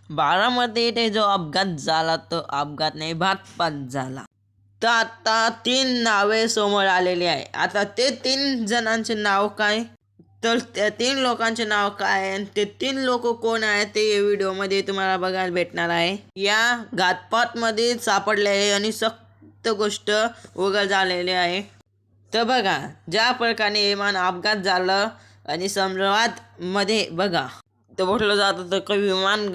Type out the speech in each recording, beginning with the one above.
बारामती येथे जो अपघात झाला तो अपघात नाही घातपात झाला. तर आता 3 नावे समोर आलेली आहे. आता ते 3 जणांचे नाव काय, तर त्या 3 लोकांचे नाव काय आहे, ते 3 लोक कोण आहेत ते या व्हिडिओमध्ये तुम्हाला बघायला भेटणार आहे. या घातपातमध्ये सापडले आहे आणि सक्त गोष्ट उघड झालेली आहे. तर बघा, ज्या प्रकारे विमान अपघात झालं आणि मध्ये बघा तर म्हटलं जात होतं की विमान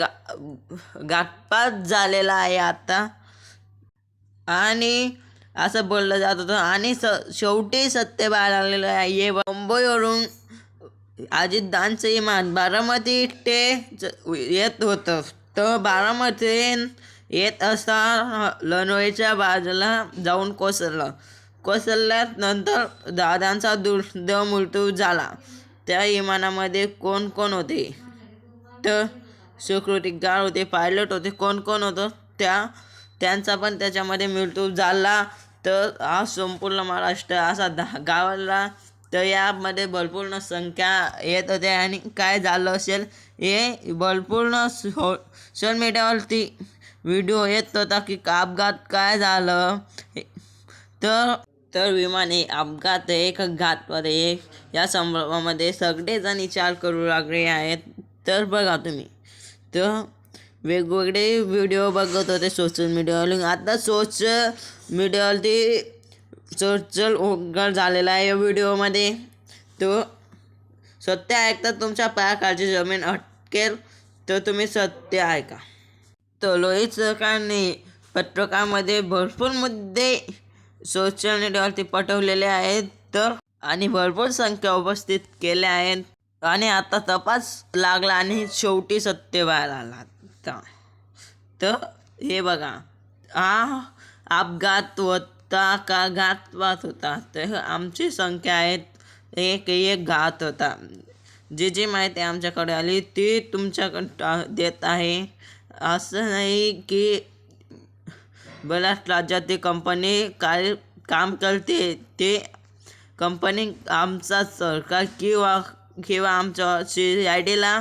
घातपात झालेला आहे आता, आणि असं बोललं जात होतं. आणि शेवटी सत्य बाहेर आलेलं आहे. मुंबईवरून अजितदादांचं विमान बारामती ते येत होतं. तर बारामती येत असता लनवेच्या बाजूला जाऊन कोसळल्यानंतर दादांचा दुर्दैव मृत्यू झाला. त्या विमानामध्ये कोण कोण होते, तर सिक्युरिटी गार्ड होते, पायलट होते, कोण कोण होतं त्यांचा पण त्याच्यामध्ये मृत्यू झाला. तर हा संपूर्ण महाराष्ट्र असा गावाला. तर यामध्ये भरपूर संख्या येत होते आणि काय झालं असेल हे भरपूर सोशल मीडियावरती व्हिडिओ येत होता की अपघात काय झालं. तर विमान हे अपघात एक घातपात एक या संदर्भामध्ये सगळेजण विचार करू लागले आहेत. तर बघा तुम्ही, तर वेगवेगळे व्हिडिओ बघत होते सोशल मीडियावर. आता सोशल मीडियावरती चर्चल उघड झालेला आहे या व्हिडिओमध्ये. तो सत्य ऐकता तुमच्या पायाखालची जमीन अटकेल, तर तुम्ही सत्य ऐका. तर लोहित सरकारने पत्रकामध्ये भरपूर मुद्दे सोशल मीडियावरती पटवलेले आहेत. तर आणि भरपूर संख्या उपस्थित केल्या आहेत. आणि आता तपास लागला आणि शेवटी सत्य बाहेर आला. तर हे बघा, हा अपघात होता का घातपात होता, तर आमची संख्या आहेत एक घात होता. जी माहिती आमच्याकडे आली ती तुमच्याकडे देत आहे. असं नाही की बऱ्याच राज्यात ती कंपनी काय काम करते, ते कंपनी आमचा सरकार किंवा आमच्या CIDला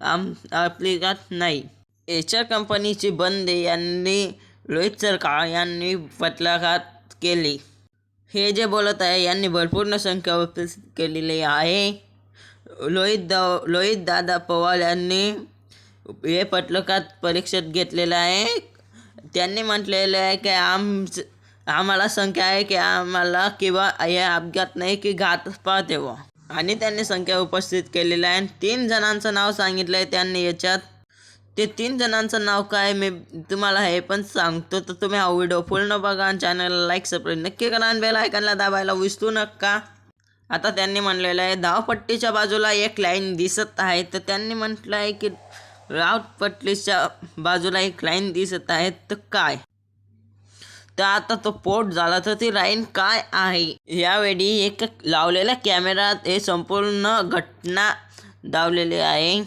ॲप्लिकेट नाही. एचआर कंपनीची बंदी यांनी लोहित सरकार यांनी पत्रकात केली. हे जे बोलत आहे यांनी भरपूर संख्या उपस्थित केलेली आहे. लोहित दादा पवार यांनी हे पत्रकात परीक्षेत घेतलेलं आहे. त्यांनी म्हटलेलं आहे की आम्हाला संख्या आहे की आम्हाला किंवा हे अपघात नाही की घातपात येवा. आणि त्यांनी संख्या उपस्थित केलेल्या आहे. 3 जणांचं नाव सांगितलं आहे त्यांनी याच्यात. ते 3 जणांचं नाव काय मी तुम्हाला हे पण सांगतो. तर तुम्ही हा व्हिडिओ पूर्ण बघा आणि चॅनलला लाईक सबस्क्राईब नक्की करा आणि बेल आयकॉनला दाबायला विसरू नका. आता त्यांनी म्हणलेलं आहे धावपट्टीच्या बाजूला एक लाईन दिसत आहे. तर त्यांनी म्हटलं आहे की धावपट्टीच्या बाजूला एक लाईन दिसत आहे, तर काय, तर आता तो पोट झाला तर ती लाईन काय आहे. यावेळी एक लावलेल्या कॅमेऱ्यात हे संपूर्ण घटना दावलेली आहे.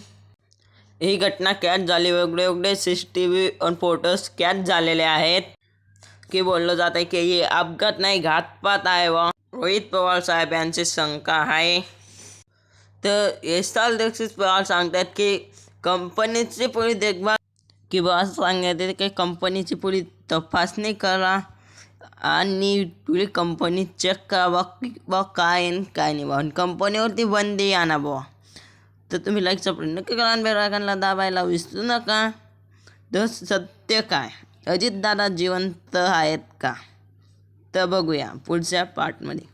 ही घटना कॅच झाली. वेगवेगळे CCTV आणि फोटोज कॅच झालेले आहेत. की बोललं जात आहे की हे अपघात नाही घातपात आहे व रोहित पवार साहेब यांची शंका आहे. तर यशपाल दीक्षित पवार सांगतात की कंपनीची पुरी देखभाल किंवा असं सांगण्यात येते की कंपनीची पुरी तपासणी करा आणि पुरी कंपनी चेक करा बा काय नाही बा, कंपनीवरती बंदी आणा बुवा. तर तुम्ही लाईक सबस्क्राईब नक्की करा आणि बेल आयकॉनला दाबायला विसरू नका. तर सत्य काय, अजितदादा जिवंत आहेत का, तर बघूया पुढच्या पार्टमध्ये.